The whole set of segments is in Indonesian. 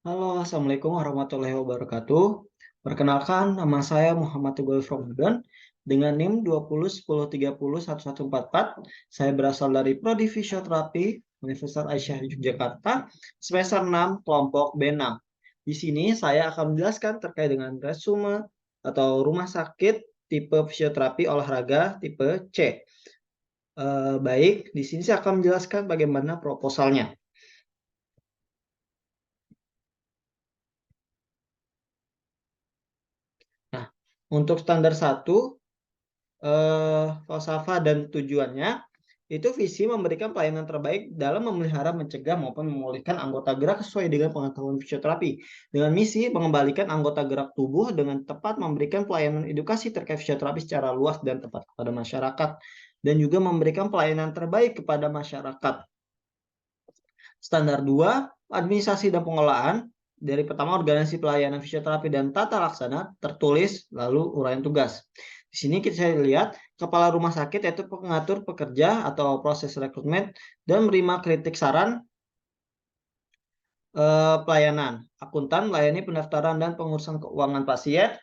Halo, Assalamualaikum warahmatullahi wabarakatuh. Perkenalkan, nama saya Muhammad Tugul Ramadan dengan NIM 2010301144. Saya berasal dari Prodi Fisioterapi Universitas Aisyah Yogyakarta, semester 6, kelompok B6. Di sini saya akan menjelaskan terkait dengan resume atau rumah sakit tipe fisioterapi olahraga tipe C. Baik, di sini saya akan menjelaskan bagaimana proposalnya. Nah, untuk standar 1, falsafah dan tujuannya itu visi memberikan pelayanan terbaik dalam memelihara, mencegah maupun memulihkan anggota gerak sesuai dengan pengetahuan fisioterapi. Dengan misi mengembalikan anggota gerak tubuh dengan tepat, memberikan pelayanan edukasi terkait fisioterapi secara luas dan tepat kepada masyarakat, dan juga memberikan pelayanan terbaik kepada masyarakat. Standar 2, administrasi dan pengelolaan. Dari pertama, organisasi pelayanan fisioterapi dan tata laksana, tertulis, lalu uraian tugas. Di sini kita lihat kepala rumah sakit yaitu pengatur pekerja atau proses rekrutmen dan menerima kritik saran pelayanan. Akuntan melayani pendaftaran dan pengurusan keuangan pasien,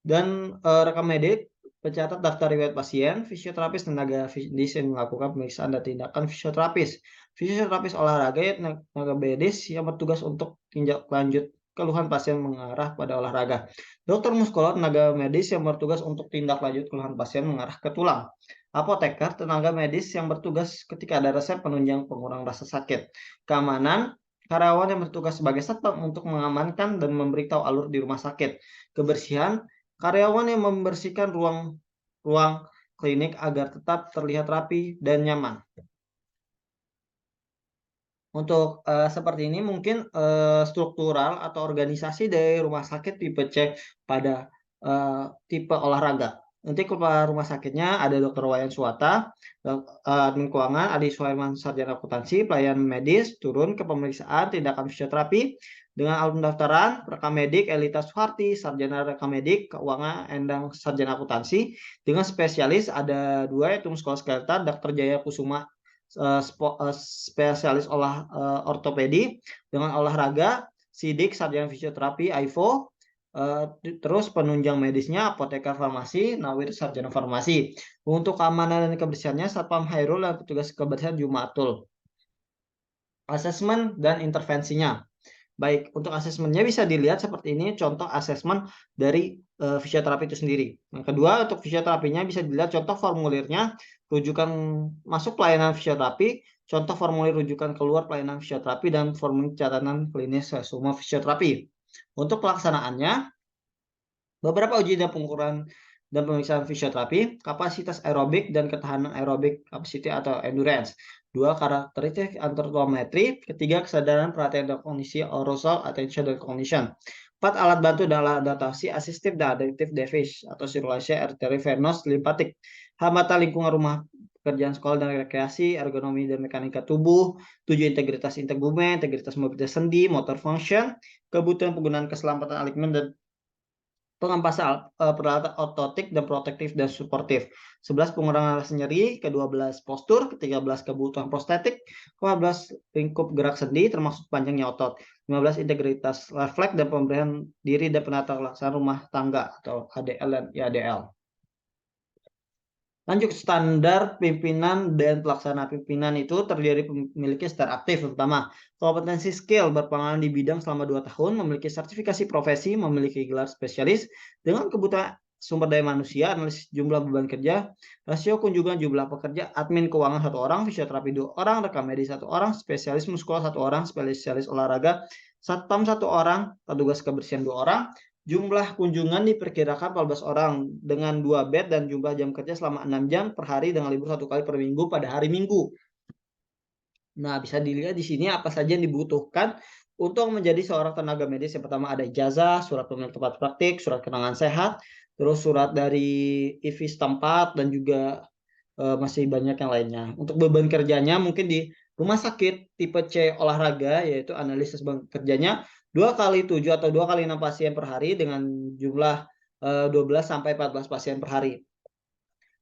dan rekam medik, pencatat daftar riwayat pasien. Fisioterapis tenaga medis yang melakukan pemeriksaan dan tindakan fisioterapis. Fisioterapis olahraga ya tenaga medis yang bertugas untuk tindak lanjut keluhan pasien mengarah pada olahraga. Dokter muskular tenaga medis yang bertugas untuk tindak lanjut keluhan pasien mengarah ke tulang. Apoteker tenaga medis yang bertugas ketika ada resep penunjang pengurang rasa sakit. Keamanan karyawan yang bertugas sebagai satpam untuk mengamankan dan memberitahu alur di rumah sakit. Kebersihan karyawan yang membersihkan ruang klinik agar tetap terlihat rapi dan nyaman. Untuk seperti ini mungkin struktural atau organisasi dari rumah sakit tipe C pada tipe olahraga. Nanti kepala rumah sakitnya ada Dr. Wayan Suwata, admin keuangan Adi Suherman sarjana akuntansi, pelayanan medis turun ke pemeriksaan tindakan fisioterapi dengan alat pendaftaran, rekam medik Elita Suharti sarjana rekam medik, keuangan Endang sarjana akuntansi, dengan spesialis ada dua yaitu muskuloskeletal Dr. Jaya Kusuma spesialis ortopedi, dengan olahraga Sidik sarjana fisioterapi AIFO, terus penunjang medisnya apoteker farmasi Nawir sarjana farmasi. Untuk keamanan dan kebersihannya Satpam Hairul dan petugas kebersihan Jumatul. Asesmen dan intervensinya. Baik, untuk asesmennya bisa dilihat seperti ini contoh asesmen dari fisioterapi itu sendiri. Yang kedua, untuk fisioterapinya bisa dilihat contoh formulirnya, rujukan masuk pelayanan fisioterapi, contoh formulir rujukan keluar pelayanan fisioterapi, dan formulir catatan klinis resume fisioterapi. Untuk pelaksanaannya, beberapa uji dan pengukuran dan pemeriksaan fisioterapi, kapasitas aerobik dan ketahanan aerobik capacity atau endurance. Dua, karakteristik antropometri. Ketiga, kesadaran, perhatian dan kognisi arousal, attention dan cognition. Empat, alat bantu dan alat adaptasi asistif dan adaptive device atau sirkulasi arteri venous limpatik. Hambatan lingkungan rumah pekerjaan sekolah dan rekreasi, ergonomi dan mekanika tubuh. Tujuh, integritas integumen, integritas mobilitas sendi, motor function, kebutuhan penggunaan keselamatan alignment dan pengempasan peralatan ortotik dan protektif dan suportif. 11, pengurangan rasa nyeri. Ke-12, postur. Ke-13, kebutuhan prostetik. Ke-14, lingkup gerak sendi termasuk panjangnya otot. 15, integritas refleks dan pemberian diri dan penata laksanaan rumah tangga atau ADL dan IADL. Lanjut, standar pimpinan dan pelaksana pimpinan itu terdiri memiliki standar aktif. Pertama, kompetensi skill berpengalaman di bidang selama 2 tahun, memiliki sertifikasi profesi, memiliki gelar spesialis, dengan kebutuhan sumber daya manusia, analisis jumlah beban kerja, rasio kunjungan jumlah pekerja, admin keuangan 1 orang, fisioterapi 2 orang, rekam medis 1 orang, spesialis muskular 1 orang, spesialis olahraga, satpam 1 orang, petugas kebersihan 2 orang. Jumlah kunjungan diperkirakan 14 orang dengan 2 bed dan jumlah jam kerja selama 6 jam per hari dengan libur 1 kali per minggu pada hari Minggu. Nah, bisa dilihat di sini apa saja yang dibutuhkan untuk menjadi seorang tenaga medis. Yang pertama ada ijazah, surat pemilihan tempat praktik, surat keterangan sehat, terus surat dari IV setempat, dan juga masih banyak yang lainnya. Untuk beban kerjanya mungkin di rumah sakit tipe C olahraga yaitu analisis beban kerjanya 2 kali 7 atau 2 kali 6 pasien per hari dengan jumlah 12 sampai 14 pasien per hari.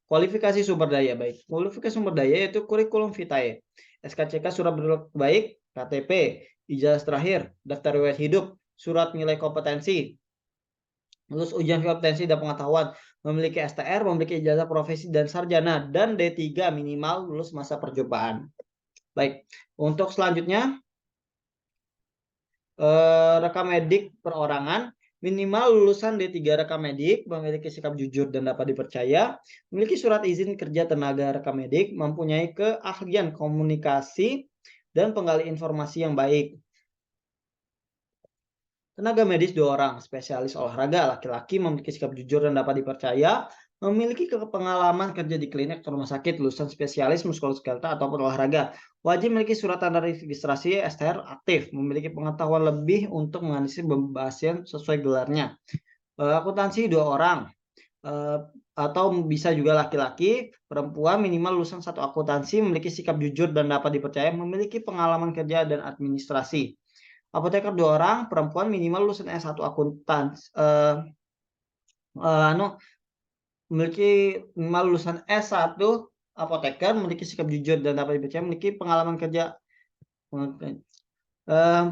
Kualifikasi sumber daya baik. Kualifikasi sumber daya yaitu kurikulum vitae, SKCK surat berlaku baik, KTP, ijazah terakhir, daftar riwayat hidup, surat nilai kompetensi, lulus ujian kompetensi dan pengetahuan, memiliki STR, memiliki ijazah profesi dan sarjana, dan D3 minimal lulus masa percobaan. Baik, untuk selanjutnya rekam medik perorangan, minimal lulusan D3 rekam medik, memiliki sikap jujur dan dapat dipercaya, memiliki surat izin kerja tenaga rekam medik, mempunyai keahlian komunikasi dan penggali informasi yang baik. Tenaga medis 2 orang, spesialis olahraga laki-laki, memiliki sikap jujur dan dapat dipercaya, memiliki pengalaman kerja di klinik atau rumah sakit, lulusan spesialis muskuloskeletal ataupun olahraga. Wajib memiliki surat tanda registrasi STR aktif, memiliki pengetahuan lebih untuk menganalisis pasien sesuai gelarnya. Akuntansi 2 orang, atau bisa juga laki-laki, perempuan, minimal lulusan 1 akuntansi, memiliki sikap jujur dan dapat dipercaya, memiliki pengalaman kerja dan administrasi. Apoteker 2 orang, perempuan, minimal lulusan S1 akuntansi, memiliki minimal lulusan S1 apoteker, memiliki sikap jujur dan dapat dipercaya, memiliki pengalaman kerja.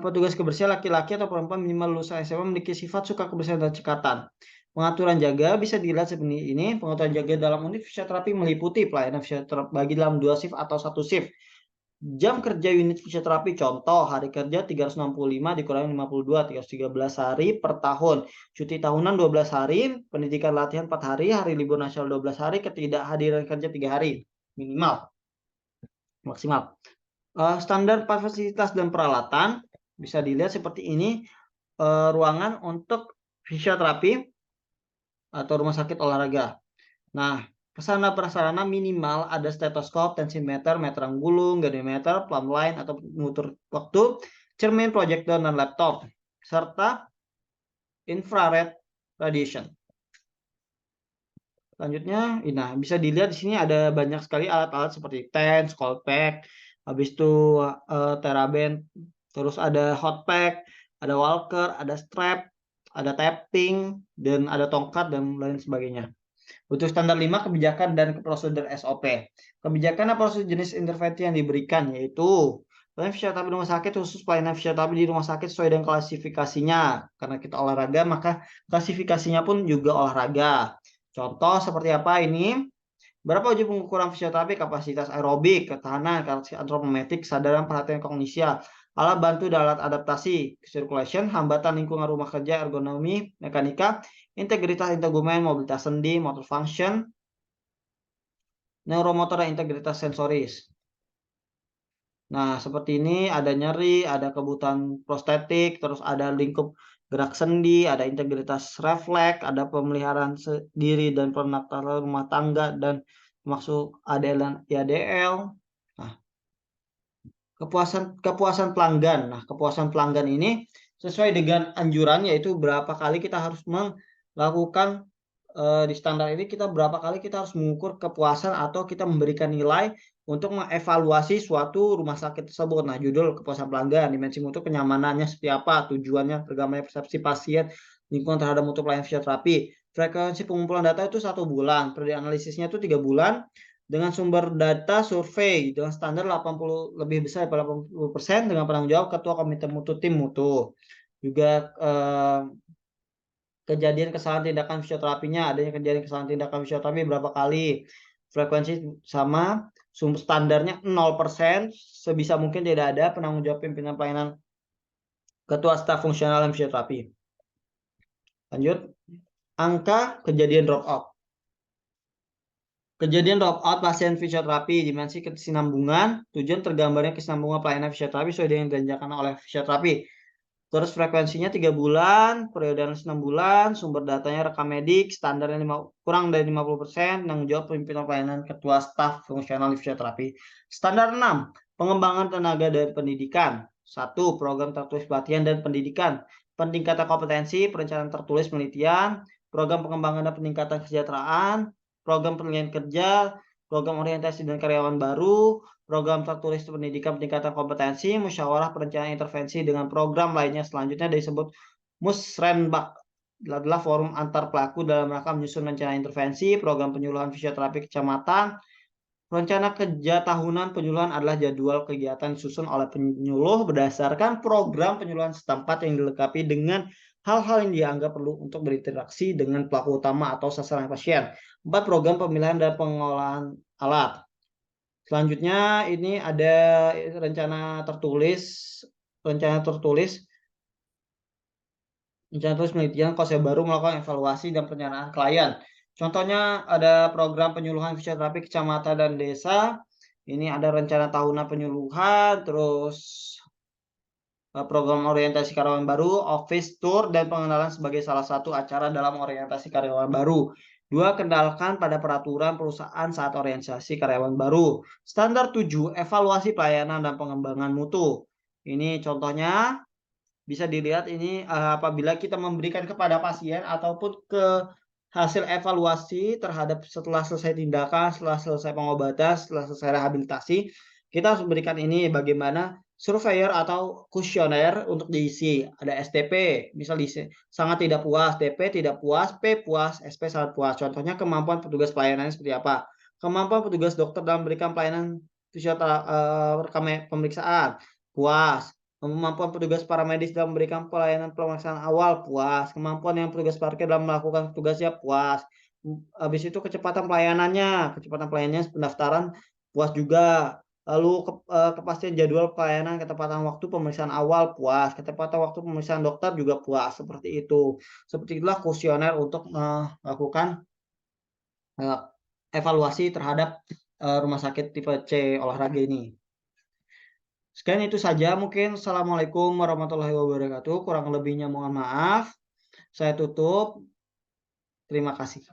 Petugas kebersihan laki-laki atau perempuan, minimal lulusan SMA, memiliki sifat suka kebersihan dan cekatan. Pengaturan jaga bisa dilihat seperti ini. Pengaturan jaga dalam unit fisioterapi meliputi pelayanan fisioterapi bagi dalam 2 shift atau 1 shift. Jam kerja unit fisioterapi contoh, hari kerja 365 dikurangi 52, 313 hari per tahun. Cuti tahunan 12 hari, pendidikan latihan 4 hari, hari libur nasional 12 hari, ketidakhadiran kerja 3 hari minimal. Maksimal. Standar fasilitas dan peralatan bisa dilihat seperti ini. Ruangan untuk fisioterapi atau rumah sakit olahraga. Nah, prasarana minimal ada stetoskop, tensimeter, meter gulung, goniometer, plumb line atau pengukur waktu, cermin, proyektor, dan laptop, serta infrared radiation. Selanjutnya, nah bisa dilihat di sini ada banyak sekali alat-alat seperti TENS, Coldpack, habis itu TheraBand, terus ada Hotpack, ada Walker, ada strap, ada tapping, dan ada tongkat dan lain sebagainya. Untuk standar 5, kebijakan dan prosedur SOP. Kebijakan dan prosedur jenis intervensi yang diberikan yaitu pelayanan fisioterapi di rumah sakit, khusus pelayanan fisioterapi di rumah sakit sesuai dengan klasifikasinya. Karena kita olahraga, maka klasifikasinya pun juga olahraga. Contoh seperti apa ini? Berapa uji pengukuran fisioterapi, kapasitas aerobik, ketahanan, karakteristik antropometrik, kesadaran, perhatian kognisi, alat bantu dan alat adaptasi, circulation, hambatan lingkungan rumah kerja, ergonomi, mekanika, integritas integumen, mobilitas sendi, motor function, neuromotor, dan integritas sensoris. Nah, seperti ini ada nyeri, ada kebutuhan prostetik, terus ada lingkup gerak sendi, ada integritas refleks, ada pemeliharaan diri dan penataran rumah tangga, dan termasuk ADL dan IADL. Nah, kepuasan pelanggan. Nah, kepuasan pelanggan ini sesuai dengan anjuran, yaitu berapa kali kita harus melakukan di standar ini, kita berapa kali kita harus mengukur kepuasan atau kita memberikan nilai untuk mengevaluasi suatu rumah sakit tersebut. Nah, judul kepuasan pelanggan, dimensi mutu, kenyamanannya seperti apa, tujuannya, tergambarnya persepsi pasien, lingkungan terhadap mutu pelayanan fisioterapi. Frekuensi pengumpulan data itu 1 bulan, periode analisisnya itu 3 bulan, dengan sumber data survei dengan standar 80 lebih besar daripada 80% dengan penanggung jawab ketua komite mutu tim mutu. Juga kejadian kesalahan tindakan fisioterapinya, adanya kejadian kesalahan tindakan fisioterapi berapa kali, frekuensi sama, sumber standarnya 0%, sebisa mungkin tidak ada penanggung jawab pimpinan pelayanan ketua staf fungsional dan fisioterapi. Lanjut, angka kejadian drop out. Kejadian drop out pasien fisioterapi, dimensi kesinambungan, tujuan tergambarnya kesinambungan pelayanan fisioterapi sesuai dengan dijanjikan oleh fisioterapi. Terus frekuensinya 3 bulan, periode 6 bulan, sumber datanya rekam medik, standarnya kurang dari 50%, tanggung jawab pimpinan pelayanan ketua staf fungsional fisioterapi. Standar 6, pengembangan tenaga dan pendidikan. 1. Program tertulis pelatihan dan pendidikan, peningkatan kompetensi, perencanaan tertulis penelitian, program pengembangan dan peningkatan kesejahteraan, program penilaian kerja, program orientasi dan karyawan baru, program tertulis pendidikan peningkatan kompetensi, musyawarah perencanaan intervensi dengan program lainnya selanjutnya disebut Musrenbak, adalah forum antar pelaku dalam rangka menyusun rencana intervensi, program penyuluhan fisioterapi kecamatan, Rencana kerja tahunan penyuluhan adalah jadwal kegiatan disusun oleh penyuluh berdasarkan program penyuluhan setempat yang dilengkapi dengan hal-hal yang dianggap perlu untuk berinteraksi dengan pelaku utama atau sasaran pasien. 4. Program pemilihan dan pengolahan alat. Selanjutnya ini ada rencana tertulis, rencana tertulis penelitian konsep baru melakukan evaluasi dan penyerahan klien. Contohnya ada program penyuluhan fisioterapi kecamatan dan desa. Ini ada rencana tahunan penyuluhan, terus program orientasi karyawan baru, office tour, dan pengenalan sebagai salah satu acara dalam orientasi karyawan baru. 2. Kendalkan pada peraturan perusahaan saat orientasi karyawan baru. Standar 7. Evaluasi pelayanan dan pengembangan mutu. Ini contohnya bisa dilihat ini, apabila kita memberikan kepada pasien ataupun ke hasil evaluasi terhadap setelah selesai tindakan, setelah selesai pengobatan, setelah selesai rehabilitasi, kita harus memberikan ini bagaimana surveyor atau kuesioner untuk diisi. Ada STP, misal diisi sangat tidak puas, TP tidak puas, P puas, SP sangat puas. Contohnya kemampuan petugas pelayanannya seperti apa. Kemampuan petugas dokter dalam memberikan pelayanan pemeriksaan, puas. Kemampuan petugas paramedis dalam memberikan pelayanan pemeriksaan awal, puas. Kemampuan yang petugas parkir dalam melakukan tugasnya, puas. Habis itu kecepatan pelayanannya pendaftaran, puas juga. Lalu kepastian jadwal pelayanan, ketepatan waktu pemeriksaan awal, puas. Ketepatan waktu pemeriksaan dokter juga puas, seperti itu. Seperti itulah kuesioner untuk melakukan evaluasi terhadap rumah sakit tipe C olahraga ini. Sekian itu saja mungkin. Assalamualaikum warahmatullahi wabarakatuh. Kurang lebihnya mohon maaf. Saya tutup. Terima kasih.